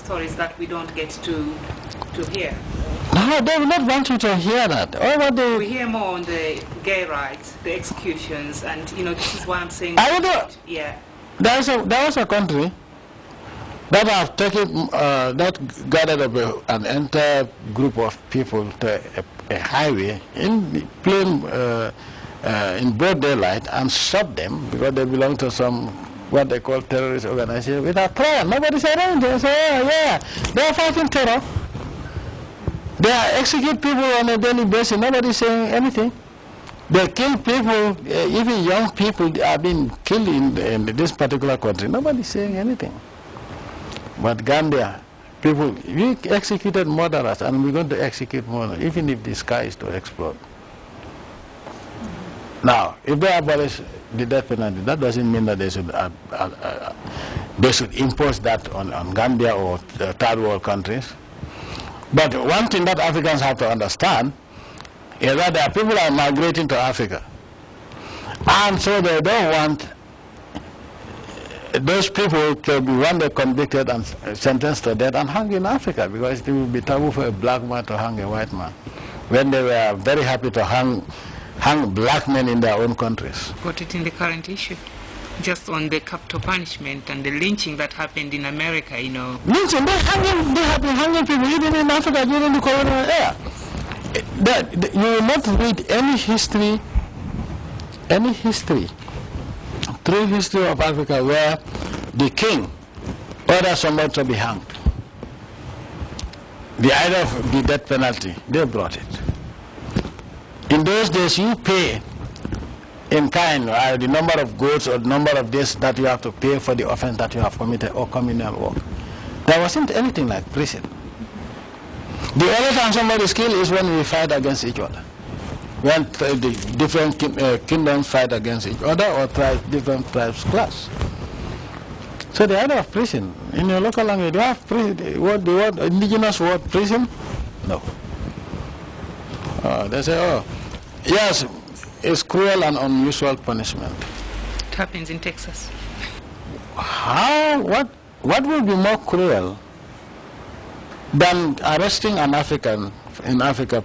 stories that we don't get to hear. No, they will not want you to hear that. We hear more on the gay rights, the executions, and this is why I'm saying. Yeah. There was a country that have taken that gathered up an entire group of people to a highway in plain in broad daylight and shot them because they belong to some what they call terrorist organization without trial. Nobody said anything. So yeah, they are fighting terror. They execute people on a daily basis. Nobody is saying anything. They kill people. Even young people are being killed in this particular country. Nobody is saying anything. But Gambia, people, we executed murderers, and we're going to execute more, even if the sky is to explode. Now, if they abolish the death penalty, that doesn't mean that they should impose that on Gambia or third world countries. But one thing that Africans have to understand is that there are people are migrating to Africa. And so they don't want those people to be one day convicted and sentenced to death and hung in Africa, because it would be taboo for a black man to hang a white man, when they were very happy to hang black men in their own countries. Got it in the current issue. Just on the capital punishment and the lynching that happened in America, Lynching, they have been hanging people even in Africa during the colonial era. You will not read any history, true history of Africa where the king ordered someone to be hanged. The idea of the death penalty, they brought it. In those days, you pay in kind, the number of goats or the number of days that you have to pay for the offense that you have committed or communal work. There wasn't anything like prison. The only time somebody is killed is when we fight against each other. When the different kingdoms fight against each other or different tribes clash. So the idea of prison, in your local language, do you have the word indigenous word prison? No. They say, oh, yes, it's cruel and unusual punishment. It happens in Texas. How? What will be more cruel than arresting an African in Africa,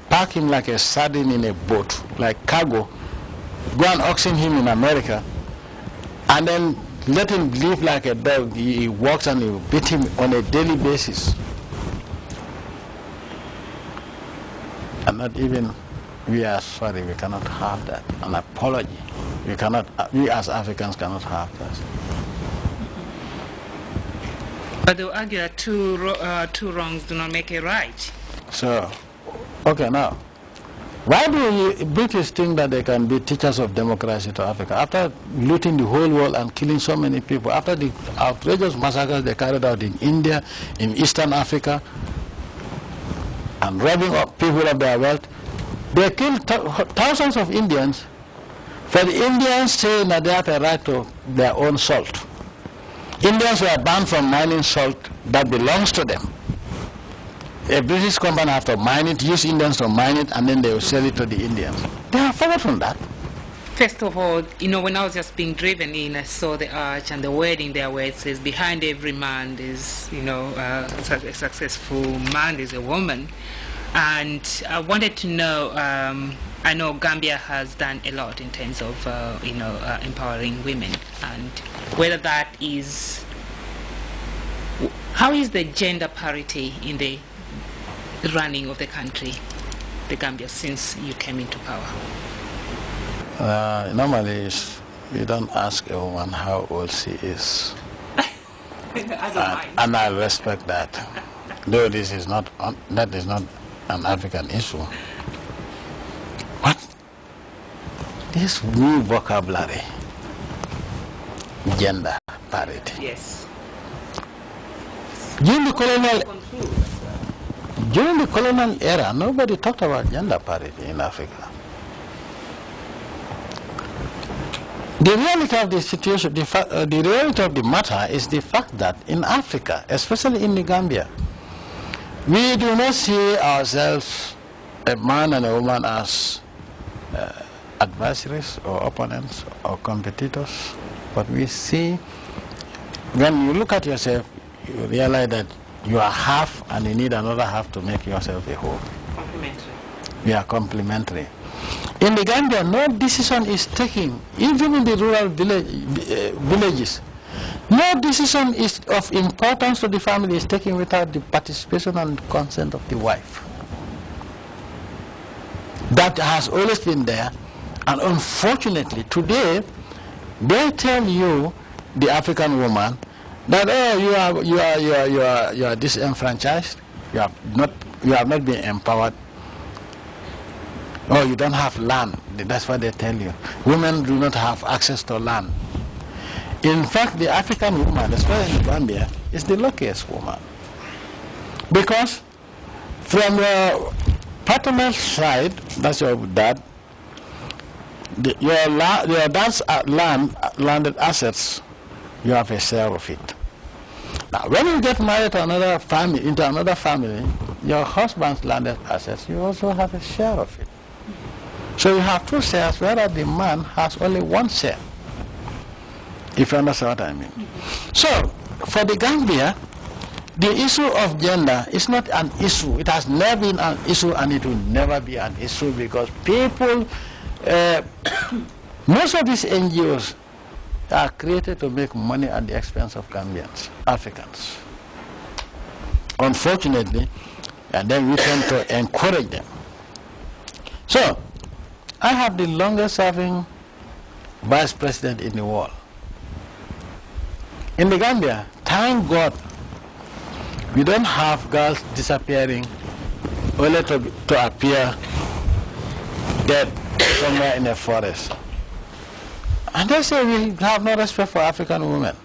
pack him like a sardine in a boat, like cargo, go and auction him in America, and then let him live like a dog? He walks and you beat him on a daily basis. And not even, we are sorry, we cannot have that. An apology. We as Africans cannot have that. But they'll argue that two wrongs do not make a right. So, okay, now, why do the British think that they can be teachers of democracy to Africa? After looting the whole world and killing so many people, after the outrageous massacres they carried out in India, in Eastern Africa, and robbing up people of their wealth, they killed thousands of Indians. For the Indians saying that they have a right to their own salt. Indians were banned from mining salt that belongs to them. A British company have to mine it, use Indians to mine it, and then they will sell it to the Indians. They have forgotten that. First of all, when I was just being driven in, I saw the arch and the wording there where it says, behind every man is, a successful man is a woman. And I wanted to know, I know Gambia has done a lot in terms of, empowering women, and whether that is, how is the gender parity in the running of the country, the Gambia, since you came into power? Normally, you don't ask a woman how old she is. And I respect that. Though this is not, that is not an African issue. But this new vocabulary, gender parity. Yes. During the colonial era, nobody talked about gender parity in Africa. The reality of the situation, the reality of the matter is the fact that in Africa, especially in the Gambia, we do not see ourselves, a man and a woman, as adversaries or opponents or competitors, but we see, when you look at yourself, you realize that you are half and you need another half to make yourself a whole. Complementary. We are complementary. In the Gambia, no decision is taken, even in the rural villages. No decision is of importance to the family is taken without the participation and consent of the wife. That has always been there, and unfortunately today they tell you, the African woman, that you are disenfranchised, you have not been empowered, or you don't have land. That's what they tell you. Women do not have access to land. In fact, the African woman, especially in Gambia, is the luckiest woman, because from your paternal side, that's your dad, your dad's landed assets, you have a share of it. Now, when you get married to another family, into another family, your husband's landed assets, you also have a share of it. So you have two shares, whereas the man has only one share. If you understand what I mean. So, for the Gambia, the issue of gender is not an issue. It has never been an issue, and it will never be an issue, because people, most of these NGOs are created to make money at the expense of Gambians, Africans. Unfortunately, and then we tend to encourage them. So, I have the longest serving vice president in the world. In the Gambia, thank God, we don't have girls disappearing only to appear dead somewhere in a forest. And they say we have no respect for African women.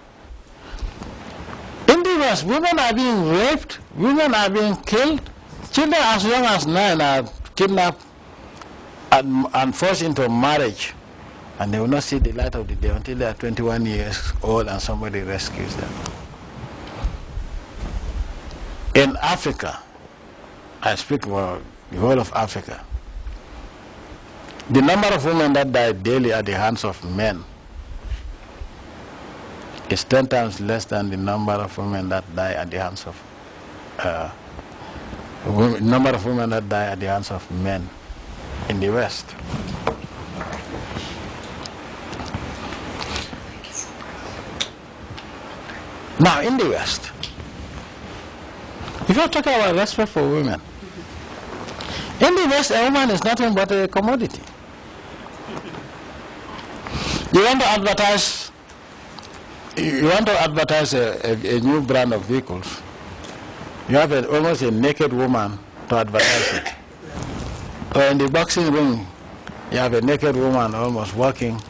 In the West, women are being raped, women are being killed, children as young as 9 are kidnapped and forced into marriage, and they will not see the light of the day until they are 21 years old and somebody rescues them. In Africa, I speak about the whole of Africa, the number of women that die daily at the hands of men is 10 times less than the number of women that die at the hands of men in the West. Now, in the West, if you're talking about respect for women, in the West, a woman is nothing but a commodity. You want to advertise a new brand of vehicles, you have almost a naked woman to advertise it. Or in the boxing ring, you have a naked woman almost walking.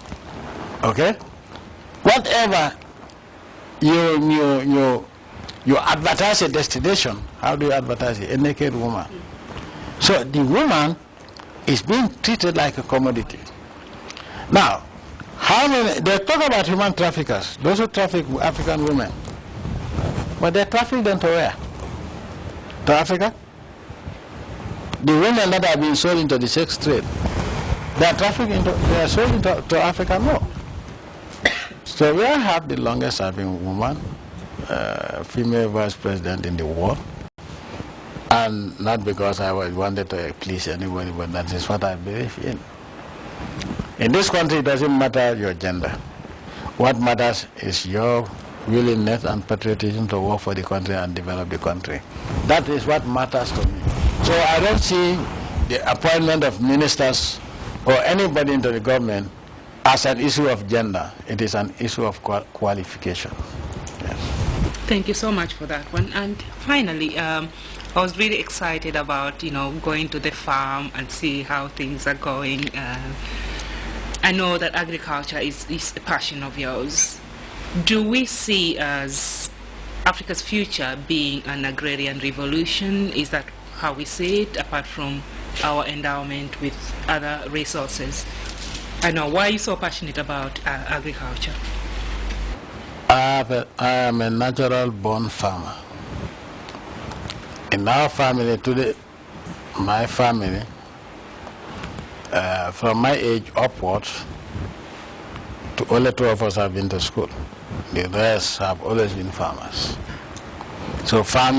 Okay? Whatever you advertise a destination, how do you advertise it? A naked woman. So the woman is being treated like a commodity. Now, how many, they talk about human traffickers, those who traffic African women. But they traffic them to where? To Africa? The women that are being sold into the sex trade, they are sold into Africa? No. So we have the longest serving woman, female vice president in the world. And not because I wanted to please anybody, but that is what I believe in. In this country, it doesn't matter your gender. What matters is your willingness and patriotism to work for the country and develop the country. That is what matters to me. So I don't see the appointment of ministers or anybody into the government as an issue of gender. It is an issue of qualification. Yes. Thank you so much for that one. And finally, I was really excited about, going to the farm and see how things are going. I know that agriculture is a passion of yours. Do we see as Africa's future being an agrarian revolution? Is that how we see it, apart from our endowment with other resources? I know, why are you so passionate about agriculture? I am a natural born farmer. In our family today, my family, from my age upwards, only 2 of us have been to school. The rest have always been farmers. So farming